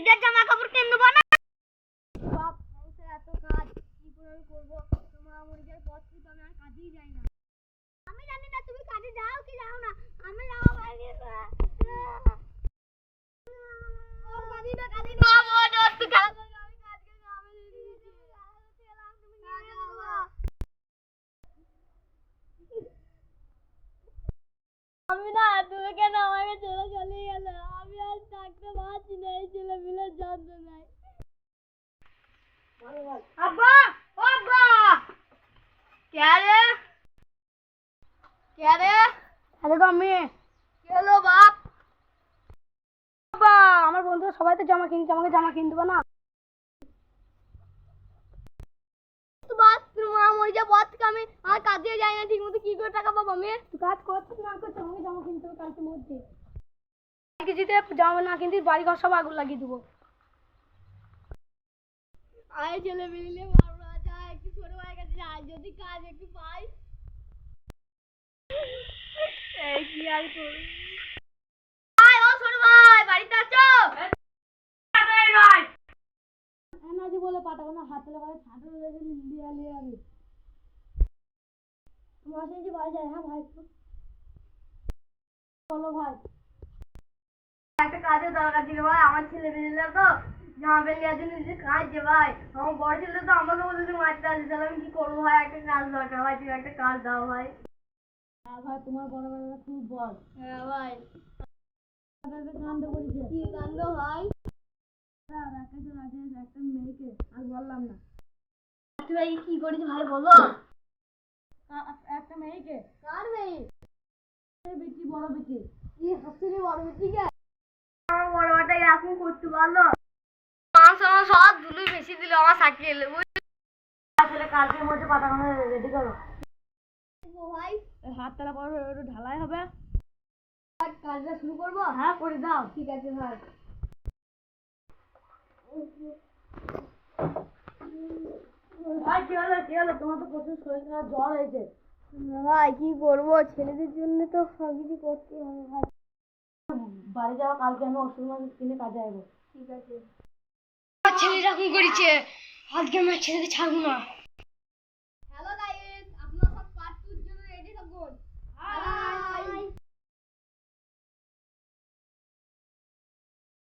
ঈদের জামা কাপড় কিনে দেবো না। বাপ সংসারে এত কাজ কি করে করবো? তোমার মরে যাওয়ার পর থেকে তো আমি আর কাজেই যাই না। আমি জানি না তুমি কাজে যাও কি যাও না, আমি যাওয়া বাইরে আমি না, তুমি কেন আমাকে ছেড়ে চলে গেলে? আমি আর থাকতে পারছি না এই ছেলে মিলের যন্ত্রণায়। আব্বা, ও আব্বা, কে রে? কে রে? আরে গো আমি। কি হলো বাপ? বাবা, আমার বন্ধুরা সবাই তো জামা কিনছে, আমাকে জামা কিনে দেবো না? আমি আর কাজে যাই না ঠিক মতো, কি করে টাকা পাবো আমি? তুই কাজ করছিস না করছিস, আমাকে জামা কিনতে হবে কালকের মধ্যে। কিছুতে জামা না কিনতে বাড়ি ঘর সব আগুন লাগিয়ে দেবো। আয় ছেলে মিলে মারবা যায়, একটু ছোট ভাইয়ের কাছে যাই, যদি কাজ একটু পাই। এই কি আর করব? আয় ও ছোট ভাই, বাড়িতে আছো? এই ভাই এনাজি বলে পাঠাবো না, হাতে লাগালে ছাড়ো লেগে লিয়া লিয়া আমি। তোমার সাথে বাড়ি যায়। হ্যাঁ ভাই, বলো ভাই। একটা কাজের দরকার ছিল ভাই, আমার ছেলে বেরিয়ে তো জামা প্যান্ট নেওয়ার জন্য যে কাজ যে ভাই, আমার বড় ছেলে তো আমাকে বলতে মারতে আসছে, তাহলে আমি কি করবো ভাই? একটা কাজ দরকার ভাই, তুমি একটা কাজ দাও ভাই। হ্যাঁ ভাই, তোমার বড় বেলা খুব বল। হ্যাঁ ভাই, কাণ্ড করেছে। কি কাণ্ড ভাই? একটা মেয়েকে আর বললাম না। ভাই কি করেছে ভাই বলো? একটা মেয়েকে। কার মেয়ে? বেটি, বড় বেটি। কি হাসছে বড় বেটিকে? আমার বড় বেটা এরকম করতে পারলো? আমার সব ধুলো বেশি দিল আমার সাইকেল। আসলে কালকের মধ্যে পাতাগুলো রেডি করো ভাই। হাততালা করো, একটু ঢালাই হবে। কাজটা শুরু করবো? হ্যাঁ করে দাও। ঠিক আছে ভাই। ভাই কি হলো, কি হলো? তোমার তো প্রচুর শরীর খারাপ, জ্বর হয়েছে। ভাই কি করবো, ছেলেদের জন্য তো সবকিছু করতে হবে ভাই। বাড়ি যাওয়া, কালকে আমি ওষুধ মাছ কিনে কাজে আসবো। ঠিক আছে। ছেলে এরকম করেছে, আজকে আমার ছেলেকে ছাড়বো না।